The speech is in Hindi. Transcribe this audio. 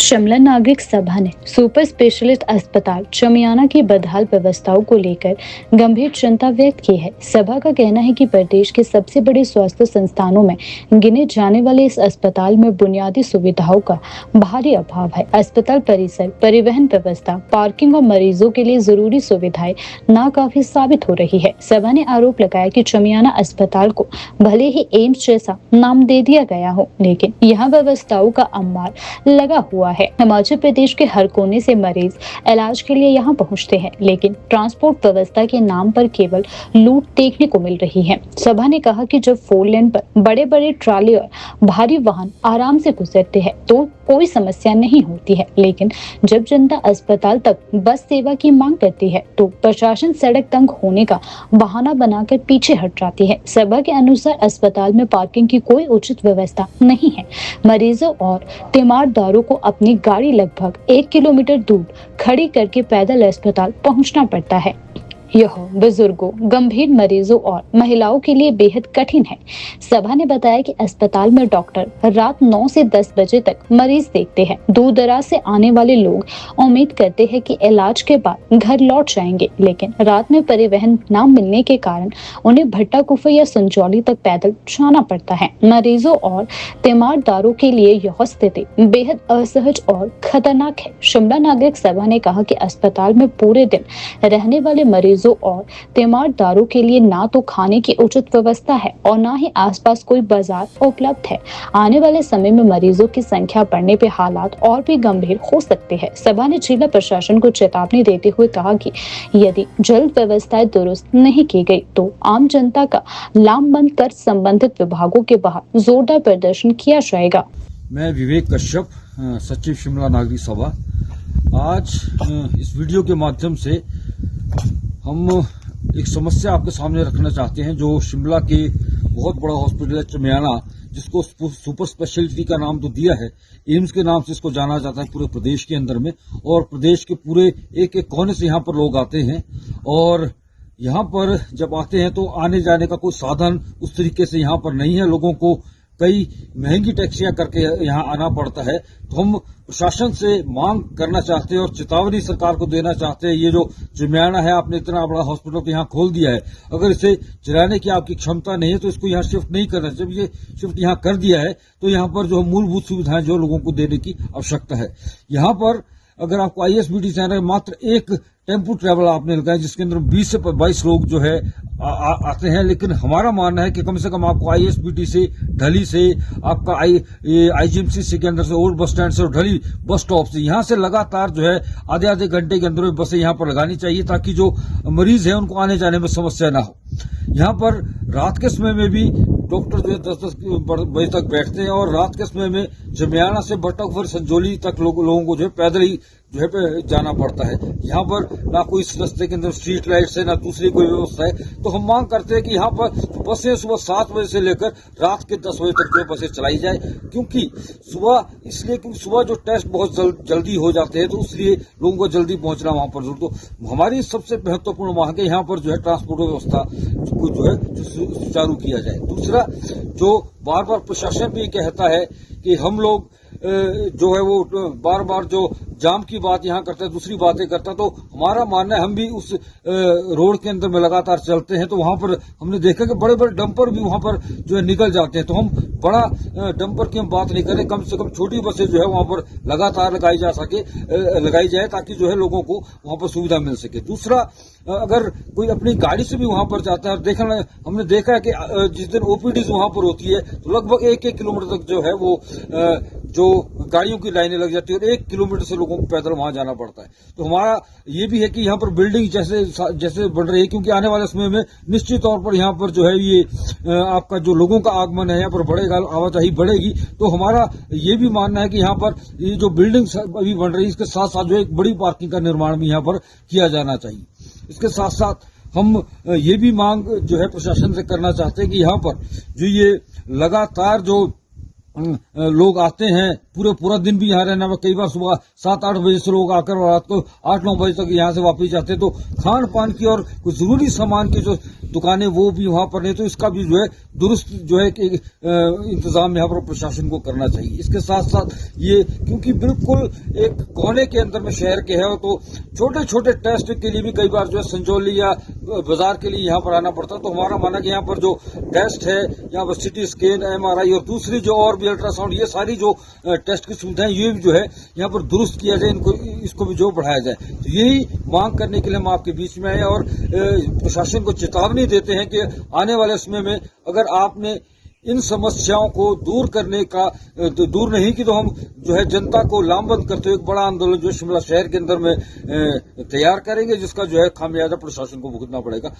शिमला नागरिक सभा ने सुपर स्पेशलिस्ट अस्पताल चमियाना की बदहाल व्यवस्थाओं को लेकर गंभीर चिंता व्यक्त की है। सभा का कहना है कि प्रदेश के सबसे बड़े स्वास्थ्य संस्थानों में गिने जाने वाले इस अस्पताल में बुनियादी सुविधाओं का भारी अभाव है। अस्पताल परिसर, परिवहन व्यवस्था, पार्किंग और मरीजों के लिए जरूरी सुविधाएं नाकाफी साबित हो रही है। सभा ने आरोप लगाया कि चमियाना अस्पताल को भले ही एम्स जैसा नाम दे दिया गया हो, लेकिन यहाँ व्यवस्थाओं का अंबार लगा हुआ है। हिमाचल प्रदेश के हर कोने से मरीज इलाज के लिए यहाँ पहुँचते हैं, लेकिन ट्रांसपोर्ट व्यवस्था के नाम पर केवल लूट देखने को मिल रही है। सभा ने कहा कि जब 4 लेन पर बड़े बड़े ट्राले और भारी वाहन आराम से गुजरते हैं तो कोई समस्या नहीं होती है, लेकिन जब जनता अस्पताल तक बस सेवा की मांग करती है तो प्रशासन सड़क तंग होने का बहाना बनाकर पीछे हट जाती है। सभा के अनुसार अस्पताल में पार्किंग की कोई उचित व्यवस्था नहीं है। मरीजों और तीमारदारों को अपनी गाड़ी लगभग 1 किलोमीटर दूर खड़ी करके पैदल अस्पताल पहुंचना पड़ता है। यह बुजुर्गों, गंभीर मरीजों और महिलाओं के लिए बेहद कठिन है। सभा ने बताया कि अस्पताल में डॉक्टर रात 9 से 10 बजे तक मरीज देखते हैं। दूर दराज से आने वाले लोग उम्मीद करते हैं कि इलाज के बाद घर लौट जाएंगे, लेकिन रात में परिवहन न मिलने के कारण उन्हें भट्टा कुफर या संजौली तक पैदल जाना पड़ता है। मरीजों और तीमारदारों के लिए यह स्थिति बेहद असहज और खतरनाक है। शिमला नागरिक सभा ने कहा कि अस्पताल में पूरे दिन रहने वाले मरीजों और तीमारदारों के लिए ना तो खाने की उचित व्यवस्था है और ना ही आसपास कोई बाजार उपलब्ध है। आने वाले समय में मरीजों की संख्या बढ़ने पे हालात और भी गंभीर हो सकते हैं। सभा ने जिला प्रशासन को चेतावनी देते हुए कहा कि यदि जल्द व्यवस्थाएं दुरुस्त नहीं की गई तो आम जनता का लामबंद कर संबंधित विभागों के बाहर जोरदार प्रदर्शन किया जाएगा। मैं विवेक कश्यप, सचिव शिमला नागरिक सभा। आज इस वीडियो के माध्यम से हम एक समस्या आपके सामने रखना चाहते हैं, जो शिमला के बहुत बड़ा हॉस्पिटल है चमियाना, जिसको सुपर स्पेशलिटी का नाम तो दिया है, एम्स के नाम से इसको जाना जाता है पूरे प्रदेश के अंदर में, और प्रदेश के पूरे एक एक कोने से यहाँ पर लोग आते हैं। और यहाँ पर जब आते हैं तो आने जाने का कोई साधन उस तरीके से यहाँ पर नहीं है। लोगों को कई महंगी टैक्सियां करके यहाँ आना पड़ता है। तो हम प्रशासन से मांग करना चाहते हैं और चेतावनी सरकार को देना चाहते हैं, ये जो चमियाना है, आपने इतना बड़ा हॉस्पिटल तो यहाँ खोल दिया है, अगर इसे चलाने की आपकी क्षमता नहीं है तो इसको यहाँ शिफ्ट नहीं करना। जब ये शिफ्ट यहाँ कर दिया है तो यहाँ पर जो मूलभूत सुविधाएं जो लोगों को देने की आवश्यकता है। यहाँ पर अगर आपको ISBT से आना है, मात्र एक टेम्पो ट्रैवल आपने लगाया जिसके अंदर 20 से 22 लोग जो है आते हैं, लेकिन हमारा मानना है कि कम से कम आपको ISBT से, ढली से, आपका IGMC के अंदर से, ओल्ड बस स्टैंड से और ढली बस स्टॉप से, यहाँ से लगातार जो है आधे आधे घंटे के अंदर बसें यहाँ पर लगानी चाहिए, ताकि जो मरीज है उनको आने जाने में समस्या ना हो। यहाँ पर रात के समय में भी डॉक्टर जो है 10-10 बजे तक बैठते हैं, और रात के समय में चमियाना से भट्टा संजौली तक लोगों को जो है पैदल ही जो है जाना पड़ता है। यहाँ पर ना कोई इस रास्ते के अंदर स्ट्रीट लाइट्स है, ना दूसरी कोई व्यवस्था है। तो हम मांग करते हैं कि यहाँ पर बसें सुबह 7 बजे से लेकर रात के 10 बजे तक जो बसें चलाई जाए, क्योंकि सुबह जो टेस्ट बहुत जल्दी हो जाते हैं, तो इसलिए लोगों को जल्दी पहुंचना वहां पर। तो हमारी सबसे महत्वपूर्ण मांग है यहाँ पर जो है ट्रांसपोर्ट व्यवस्था को जो है सुचारू किया जाए। दूसरा, जो बार बार प्रशासन भी कहता है कि हम लोग जो है वो बार बार जो जाम की बात यहाँ करता है, दूसरी बातें करता है, तो हमारा मानना है, हम भी उस रोड के अंदर में लगातार चलते हैं तो वहां पर हमने देखा कि बड़े बड़े डंपर भी वहां पर जो है निकल जाते हैं। तो हम बड़ा डंपर की हम बात नहीं करें, कम से कम छोटी बसें जो है वहां पर लगातार लगाई जाए, ताकि जो है लोगों को वहां पर सुविधा मिल सके। दूसरा, अगर कोई अपनी गाड़ी से भी वहां पर जाता है, हमने देखा है कि जिस दिन OPDs वहां पर होती है तो लगभग 1-1 किलोमीटर तक जो है वो जो गाड़ियों की लाइनें लग जाती है, और 1 किलोमीटर से लोगों को पैदल वहां जाना पड़ता है। तो हमारा ये भी है कि यहाँ पर बिल्डिंग जैसे बढ़ रही है, क्योंकि आने वाले समय में निश्चित तौर पर यहाँ पर जो है ये आपका जो लोगों का आगमन है यहाँ पर बढ़ेगा, आवाजाही बढ़ेगी। तो हमारा ये भी मानना है कि यहाँ पर ये जो बिल्डिंग अभी बन रही है, इसके साथ साथ जो एक बड़ी पार्किंग का निर्माण भी यहाँ पर किया जाना चाहिए। इसके साथ साथ हम ये भी मांग जो है प्रशासन से करना चाहते हैं कि यहाँ पर जो ये लगातार जो लोग आते हैं पूरा दिन भी यहाँ रहना है। कई बार सुबह 7-8 बजे से लोग आकर और रात को 8-9 बजे तक यहाँ से वापस जाते हैं। तो खान पान की और कुछ जरूरी सामान की जो दुकानें वो भी वहां पर नहीं, तो इसका भी जो है दुरुस्त जो है कि इंतजाम यहाँ पर प्रशासन को करना चाहिए। इसके साथ साथ ये क्योंकि बिल्कुल एक कोने के अंदर में शहर के है, तो छोटे छोटे टेस्ट के लिए भी कई बार जो है संजौली या बाजार के लिए यहाँ पर आना पड़ता है। तो हमारा मानना कि यहाँ पर जो टेस्ट है, यहाँ पर सिटी स्कैन, MRI और दूसरी जो और भी अल्ट्रासाउंड, ये सारी जो टेस्ट की सुविधाएं ये भी जो है यहाँ पर दुरुस्त किया जाए, इसको भी जो बढ़ाया जाए। तो यही मांग करने के लिए हम आपके बीच में आए और प्रशासन को चेतावनी देते हैं कि आने वाले समय में अगर आपने इन समस्याओं को दूर करने का दूर नहीं कि तो हम जो है जनता को लामबंद करते हुए एक बड़ा आंदोलन जो शिमला शहर के अंदर में तैयार करेंगे, जिसका जो है खामियाजा प्रशासन को भुगतना पड़ेगा।